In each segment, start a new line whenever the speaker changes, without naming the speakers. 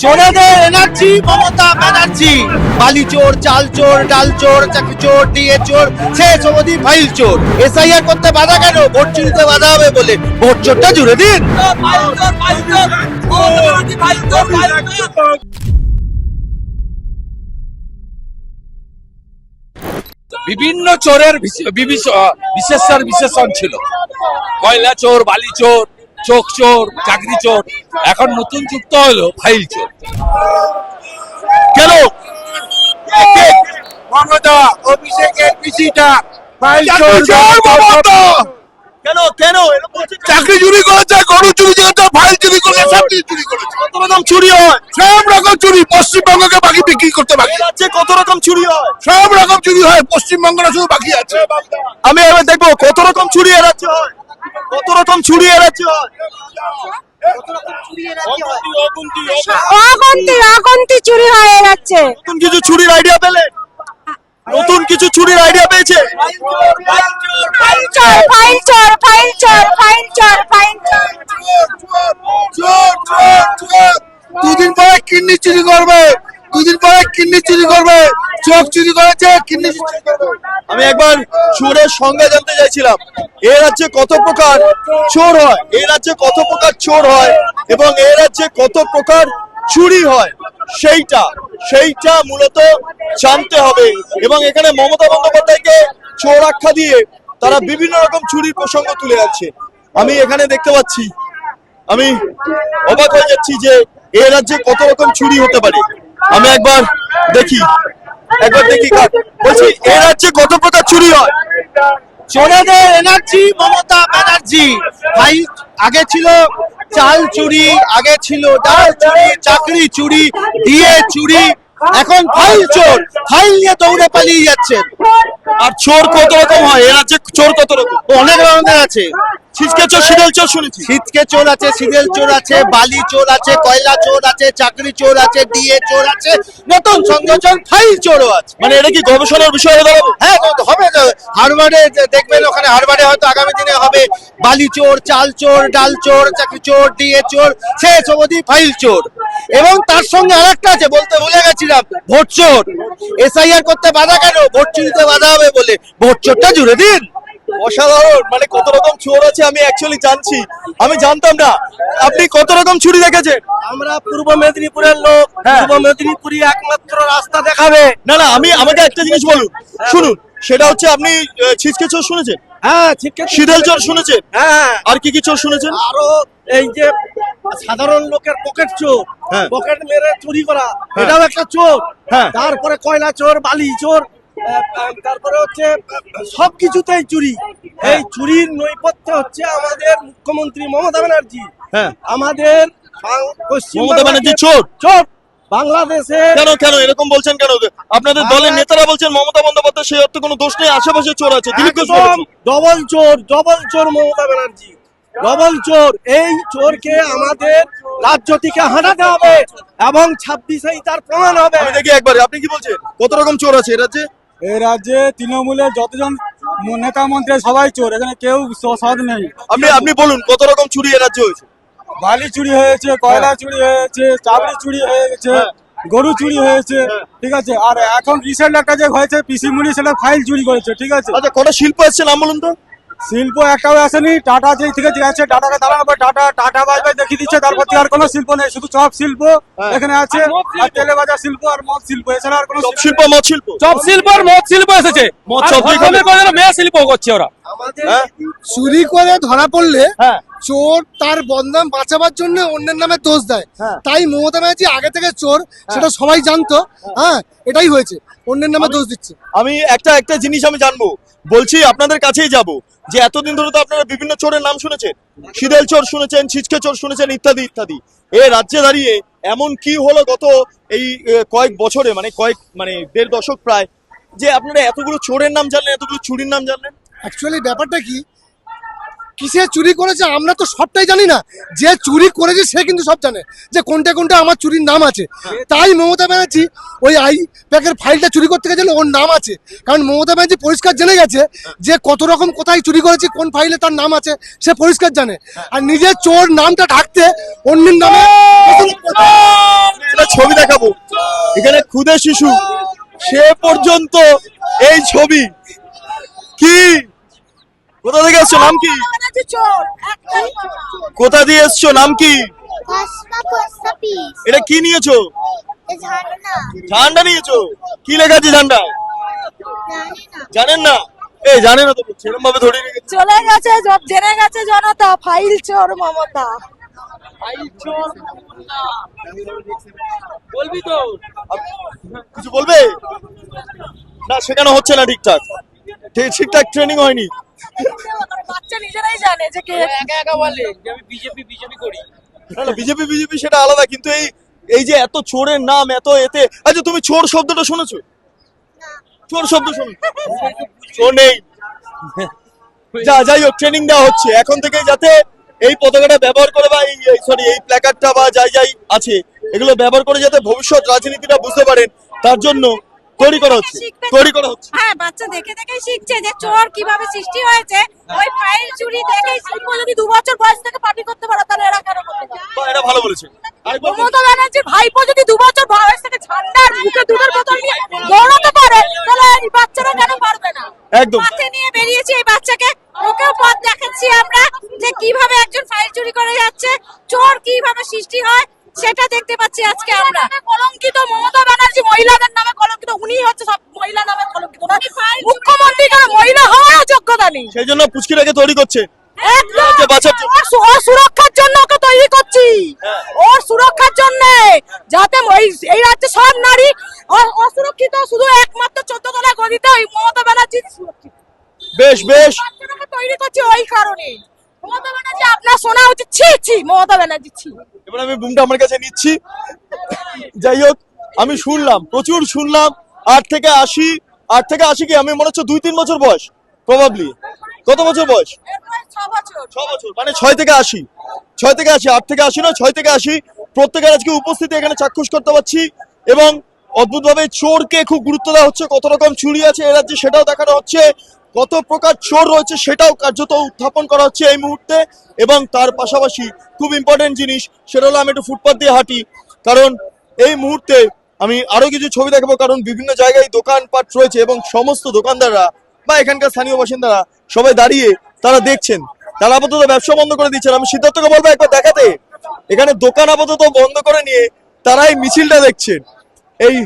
চোরেদের energy Mamata Banerjee. বালি চোর, চাল চোর, ডাল চোর, চাকরি চোর, ডিএ চোর, শেষ অবধি ফাইল চোর। এসআইআর করতে বাধা কেন? ভোট চুরিতে বাধা হবে বলে। ভোট চোরটা জুড়ে দিন।
বিভিন্ন চোরের বিশেষণ ছিল। কয়লা চোর, বালি চোর, চোখ চোর, চাকরি চোর। এখন নতুন যুক্ত হলো ফাইল চোর।
কেন?
মমতা অভিষেকের পিসিটা ফাইল
চাকরি চোর মমতা। কেন কেন?
চাকরি চুরি করেছে, গরু চুরি করেছে, ফাইল চুরি করেছে, সব কিছু চুরি করেছে।
কত রকম চুরি হয়?
সব রকম চুরি পশ্চিমবঙ্গকে বাকি বিক্রি করতে বাকি।
রাজ্যে কত রকম চুরি হয়?
সব রকম চুরি হয়, পশ্চিমবঙ্গটা শুধু বাকি আছে।
আমি এবার দেখবো কত রকম চুরি এ রাজ্যে হয়। কত রকম চুরি এ রাজ্যে হয়?
অগন্তি চুরি হয়ে যাচ্ছে।
নতুন কিছু চুরির আইডিয়া পেলে? নতুন কিছু চুরির আইডিয়া পেয়েছে?
ফাইল চোর, ফাইল চোর, ফাইল চোর, ফাইল চোর, ফাইল চোর।
চোর চোর চোর, দুদিন পরে কিডনি চুরি করবে, দুদিন পরে কিডনি চুরি করবে। চোখ চুরি করেছে, কিডনি চুরি করবে।
আমি একবার চোরের সংজ্ঞা জানতে চাইছিলাম। এ রাজ্যে কত প্রকার চোর হয়, এই রাজ্যে কত প্রকার চোর হয় এবং এই রাজ্যে কত প্রকার চুরি হয়, সেইটা মূলত জানতে হবে। এবং এখানে মমতা বন্দ্যোপাধ্যায়কে চোর আখ্যা দিয়ে তারা বিভিন্ন রকম চুরির প্রসঙ্গ তুলে যাচ্ছে। আমি এখানে দেখতে পাচ্ছি, আমি অবাক হয়ে যাচ্ছি যে এ রাজ্যে কত রকম চুরি হতে পারে। আমি একবার দেখি বলছি, এ রাজ্যে কত প্রকার চুরি হয়? চোরেদের এনার্জি মমতা ব্যানার্জি। ভাই, আগে ছিল চাল চুরি, আগে ছিল ডাল চুরি, চাকরি চুরি, ডিএ চুরি, এখন ফাইল চোর। ফাইল নিয়ে দৌড়ে পালিয়ে যাচ্ছেন। আর চোর কত রকম হয়? এ রাজ্যে চোর কত রকম? অনেক রকমের আছে। ছিচকে চোর, সিদেল চোর শুনেছি। ছিচকে চোর আছে, সিদেল চোর আছে, বালি চোর আছে, কয়লা চোর আছে, চাকরি চোর আছে, ডিএ চোর আছে, নতুন সংযোজন ফাইল চোরও আছে। মানে এটা কি গবেষণার বিষয় হয়ে দাঁড়াবে? হ্যাঁ, হবে। হারবার্ডে দেখবেন, ওখানে হারবার্ডে হয়তো আগামী দিনে হবে বালি চোর, চাল চোর, ডাল চোর, চাকরি চোর, ডিএ চোর, শেষ অবধি ফাইল চোর। এবং তার সঙ্গে আরেকটা আছে, বলতে ভুলে গেছিলাম, ভোট চোর। এসআইআর করতে বাধা কেন? ভোট চুরিতে বাধা হবে বলে। ভোট চোরটা জুড়ে দিন। অসাধারণ। মানে কত রকম চোর আছে আমি অ্যাকচুয়ালি জানছি, আমি জানতাম না। আপনি কত রকম চুরি দেখেছেন?
আমরা পূর্ব মেদিনীপুরের লোক। পূর্ব মেদিনীপুরই একমাত্র রাস্তা দেখাবে।
না, আমাকে একটা জিনিস বলুন, শুনুন। সেটা হচ্ছে, আপনি ছিচকে চোর শুনেছেন?
হ্যাঁ, ঠিক আছে।
সিদেল চোর শুনেছেন?
হ্যাঁ,
আর কি কি চোর শুনেছেন?
আরো এই যে সাধারণ লোকের পকেট চোর,
হ্যাঁ।
পকেট মেরে চুরি করা,
হ্যাঁ।
এটাও একটা চোর।
হ্যাঁ।
তারপরে কয়লা চোর, বালি চোর, তারপরে হচ্ছে সবকিছুতেই চুরি। এই চুরির নৈপথ্য হচ্ছে আমাদের মুখ্যমন্ত্রী মমতা ব্যানার্জি।
হ্যাঁ।
আমাদের পশ্চিম
মমতা ব্যানার্জি চোর?
চোর বাংলাদেশে।
কেন এরকম বলছেন কেন? আপনাদের দলের নেতারা বলছেন মমতা বন্দ্যোপাধ্যায় সেই অর্থে কোনো দোষ নেই, আশেপাশে চোর আছে। দিলীপ ঘোষ বলেছেন।
ডবল চোর মমতা ব্যানার্জি, ডবল চোর। এই চোরকে আমাদের রাজ্য থেকে হাঁটাতে হবে এবং 26-এই তার প্রমাণ হবে।
আমি দেখি একবারে, আপনি কি বলছেন? কত রকম চোর আছে এ রাজ্যে?
এই রাজ্যে তৃণমূলের যতজন নেতা মন্ত্রী সবাই চোর, এখানে কেউ সৎ নেই।
আপনি বলুন কত রকম চুরি এ রাজ্যে হয়েছে?
বালি চুরি হয়েছে, কয়লা চুরি হয়েছে, চাকরি চুরি হয়েছে, গরু চুরি হয়েছে, ঠিক আছে। আর এখন রিসেন্ট একটা যে হয়েছে পিসিমুনি, সেটা ফাইল চুরি করেছে, ঠিক আছে।
আচ্ছা, কটা শিল্প এসছে নাম বলুন তো?
শিল্প একটাও আসেনি। টাটা যেই থেকে আছে, টাটাকে দাঁড়ানো, টাটা বাই দেখিয়ে দিচ্ছে, তারপর থেকে আর কোনো শিল্প নেই। শুধু চপ শিল্প এখানে আছে, আর তেলে ভাজা শিল্প আর মদ শিল্প, এছাড়া আর কোনো
শিল্প, মদ শিল্প।
চপ শিল্প আর মদ শিল্প এসেছে।
মদ চপ
মেয়ে শিল্প করছে ওরা।
চুরি করে ধরা পড়লে
হ্যাঁ।
চোর তার বদনাম বাঁচাবার জন্য অন্যের নামে দোষ দেয়। তাই মমতা ব্যানার্জি আগে থেকে চোর, সেটা সবাই জানতো। হ্যাঁ, এটাই হয়েছে, অন্যের নামে দোষ দিচ্ছে।
আমি একটা জিনিস আমি জানবো, বলছি আপনাদের কাছেই যাব, যে এতদিন ধরে তো আপনারা বিভিন্ন চোরের নাম শুনেছেন। সিদেল চোর শুনেছেন, ছিচকে চোর শুনেছেন, ইত্যাদি ইত্যাদি। এ রাজ্যে দাঁড়িয়ে এমন কি হলো গত এই কয়েক বছরে, মানে দেড় দশক প্রায়, যে আপনারা এতগুলো চোরের নাম জানলেন, এতগুলো চুরির নাম জানলেন?
অ্যাকচুয়ালি ব্যাপারটা কি, কিসে চুরি করেছে আমরা তো সবটাই জানি না। যে চুরি করেছে সে কিন্তু সব জানে, যে কোনটা কোনটা আমার চুরির নাম আছে। তাই মমতা ব্যানার্জি ওই আই প্যাকের ফাইলটা চুরি করতে গেছিল, ওর নাম আছে। কারণ মমতা ব্যানার্জি পরিষ্কার জেনে গেছে যে কত রকম কোথায় চুরি করেছে, কোন ফাইলে তার নাম আছে, সে পরিষ্কার জানে। আর নিজের চোর নামটা ঢাকতে অন্যের নামে
ছবি দেখাবো, এখানে ক্ষুদে শিশু সে পর্যন্ত এই ছবি কি, কোথা থেকে এসছো, নাম কি, কোথা দিয়ে এসছো, নাম কি, এটা কি নিয়েছো, ঝান্ডা নিয়েছো, কি লেখা আছে ঝান্ডা, জানেন না, এই জানে না তো সেরকম ভাবে ধরে রেখেছে।
চলে গেছে, জেনে গেছে জনতা, ফাইল চোর মমতা।
বলবি তো
কিছু বলবে না, শেখানো হচ্ছে না ঠিকঠাক, ঠিকঠাক ট্রেনিং হয়নি।
বাচ্চা নিজেরাই জানে যে কে
একা একা বলে যে আমি বিজেপি করি।
না না, বিজেপি সেটা আলাদা, কিন্তু এই যে এত চোরের নাম এত এতে, আচ্ছা তুমি চোর শব্দটা শুনেছো, চোর শব্দ শুনো, চোর নেই, যাই হোক ট্রেনিং দেওয়া হচ্ছে এখন থেকে, যাতে এই পতাকাটা ব্যবহার করে বা এই প্ল্যাকার্ডটা বা যাই আছে এগুলো ব্যবহার করে যাতে ভবিষ্যৎ রাজনীতিটা বুঝতে পারেন, তার জন্য তৈরি করা হচ্ছে।
হ্যাঁ, বাচ্চা দেখে দেখে শিখছে যে চোর কিভাবে সৃষ্টি হয়েছে। ওই ফাইল চুরি দেখেই শিখবো। যদি 2 বছর বয়স থেকে পার্টি করতে পারো তাহলে এরা কেন করতে চায়?
এটা ভালো বলেছে।
মমতা ব্যানার্জির ভাইপো যদি 2 বছর বয়স থেকে ঝান্ডার বুকে দুধের বোতল নিয়ে দৌড়াতে পারে, তাহলে এই বাচ্চারা কেন পারবে না?
একদম।
পথে নিয়ে বেরিয়েছি এই বাচ্চাকে, ওকেও পথ দেখাচ্ছি আমরা যে কিভাবে একজন ফাইল চুরি করে যাচ্ছে, চোর কিভাবে সৃষ্টি হয় সেটা দেখতে পাচ্ছি আজকে আমরা। কলঙ্কিত মমতা ব্যানার্জি, মহিলাদের নামে কলঙ্কিত, উনিই হচ্ছে সব মহিলা নামে কলঙ্কিত। মুখ্যমন্ত্রী কারণ মহিলা হওয়ার যোগ্যতা নেই,
সেই জন্য পুচকিটাকে তৈরি করছে
একদম
বাঁচার জন্য।
ওর সুরক্ষার জন্য ওকে তৈরি করছি, ওর সুরক্ষার জন্য, যাতে এই রাজ্যে সব নারী অসুরক্ষিত, শুধু একমাত্র 14 তলা গদিতে ওই মমতা ব্যানার্জি সুরক্ষিত।
বেশ
বাচ্চাটাকে তৈরি করছি ওই কারণে। মমতা ব্যানার্জি আপনার শোনা উচিত, ছি মমতা ব্যানার্জি ছি।
এবার আমি বুমটা আমার কাছে নিচ্ছি। যাই হোক, আমি প্রচুর শুনলাম 8 থেকে 80 কি, আমি মনে হচ্ছে 2-3 বছর বয়স, প্রবাবলি কত বছর বয়স,
6 বছর,
6 বছর, মানে 6 থেকে 80, 8 থেকে 80 নয়, 6 থেকে 80 প্রত্যেকের আজকে উপস্থিতি এখানে চাক্ষুষ করতে পারছি। এবং অদ্ভুতভাবে চোরকে খুব গুরুত্ব দেওয়া হচ্ছে, কত রকম চুরি আছে এ রাজ্যে সেটাও দেখানো হচ্ছে, কত প্রকার চোর রয়েছে সেটাও কার্যত উত্থাপন করা হচ্ছে এই মুহূর্তে। এবং তার পাশাপাশি খুব ইম্পর্টেন্ট জিনিস, সেটা হলো আমি একটু ফুটপাথ দিয়ে হাঁটি, কারণ এই মুহূর্তে আমি আরো কিছু ছবি দেখাবো, কারণ বিভিন্ন জায়গায় দোকানপাট রয়েছে এবং সমস্ত দোকানদাররা বা এখানকার স্থানীয় বাসিন্দারা সবাই দাঁড়িয়ে তারা দেখছেন, তারা আপাতত ব্যবসা বন্ধ করে দিচ্ছেন। আমি সিদ্ধার্থকে বলবো একবার দেখাতে, এখানে দোকান আপাতত বন্ধ করে নিয়ে তারা এই মিছিলটা দেখছেন, এই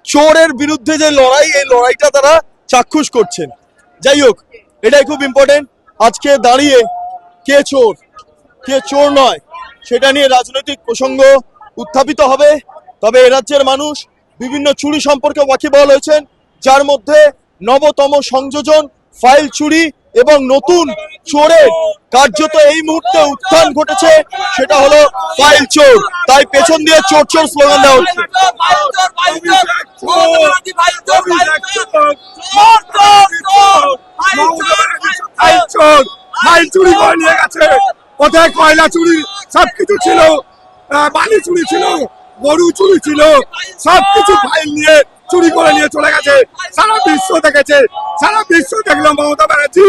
চোরের বিরুদ্ধে যে লড়াই, এই লড়াইটা তারা চাক্ষুষ করছেন। যাই হোক, এটাই খুব ইম্পর্টেন্ট, আজকে দাঁড়িয়ে কে চোর নয় সেটা নিয়ে রাজনৈতিক প্রসঙ্গ উত্থাপিত হবে। তবে এ রাজ্যের মানুষ বিভিন্ন চুরি সম্পর্কে ওয়াকিবহাল হয়েছেন, যার মধ্যে নবতম সংযোজন ফাইল চুরি এবং নতুন চোরের কার্যত এই মুহূর্তে উত্থান ঘটেছে, সেটা হলো ফাইল চোর। তাই পেছন দিয়ে চোর চোর স্লোগান দেওয়া হচ্ছে।
ফাইল চুরি করে নিয়ে গেছে, কোথায় কয়লা চুরি সবকিছু ছিল, বালি চুরি ছিল, গরু চুরি ছিল, সবকিছু ফাইল নিয়ে চুরি করে নিয়ে চলে গেছে। সারা বিশ্ব দেখেছে, সারা বিশ্ব দেখলাম মমতা ব্যানার্জি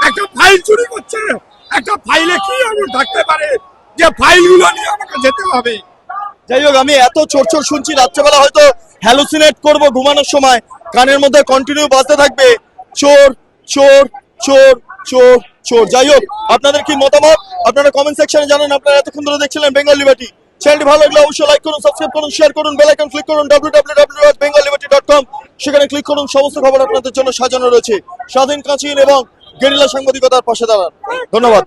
একটা ফাইল চুরি করছে। একটা ফাইলে কি এমন থাকতে পারে যে ফাইলগুলো নিয়ে আমাকে যেতে হবে?
যাই হোক, আমি এত চোর শুনছি, রাত্রেবেলা হয়তো হ্যালুসিনেট করব, ঘুমানোর সময় কানের মধ্যে কন্টিনিউ বাজতে থাকবে চোর চোর চোর চোর চোর। যাই হোক, আপনাদের কি মতামত আপনারা কমেন্ট সেকশনে জানান। আপনারা এতক্ষণ ধরে দেখছিলেন বেঙ্গল লিবার্টি। চ্যানেলটি ভালো লাগলে অবশ্যই লাইক করুন, সাবস্ক্রাইব করুন, শেয়ার করুন, বেল আইকন ক্লিক করুন, www.bengalliberty.com, সেখানে ক্লিক করুন। সমস্ত খবর আপনাদের জন্য সাজানো রয়েছে। স্বাধীন, কাঁচিন এবং গেরিলা সাংবাদিকতার পাশে দাঁড়ান। ধন্যবাদ।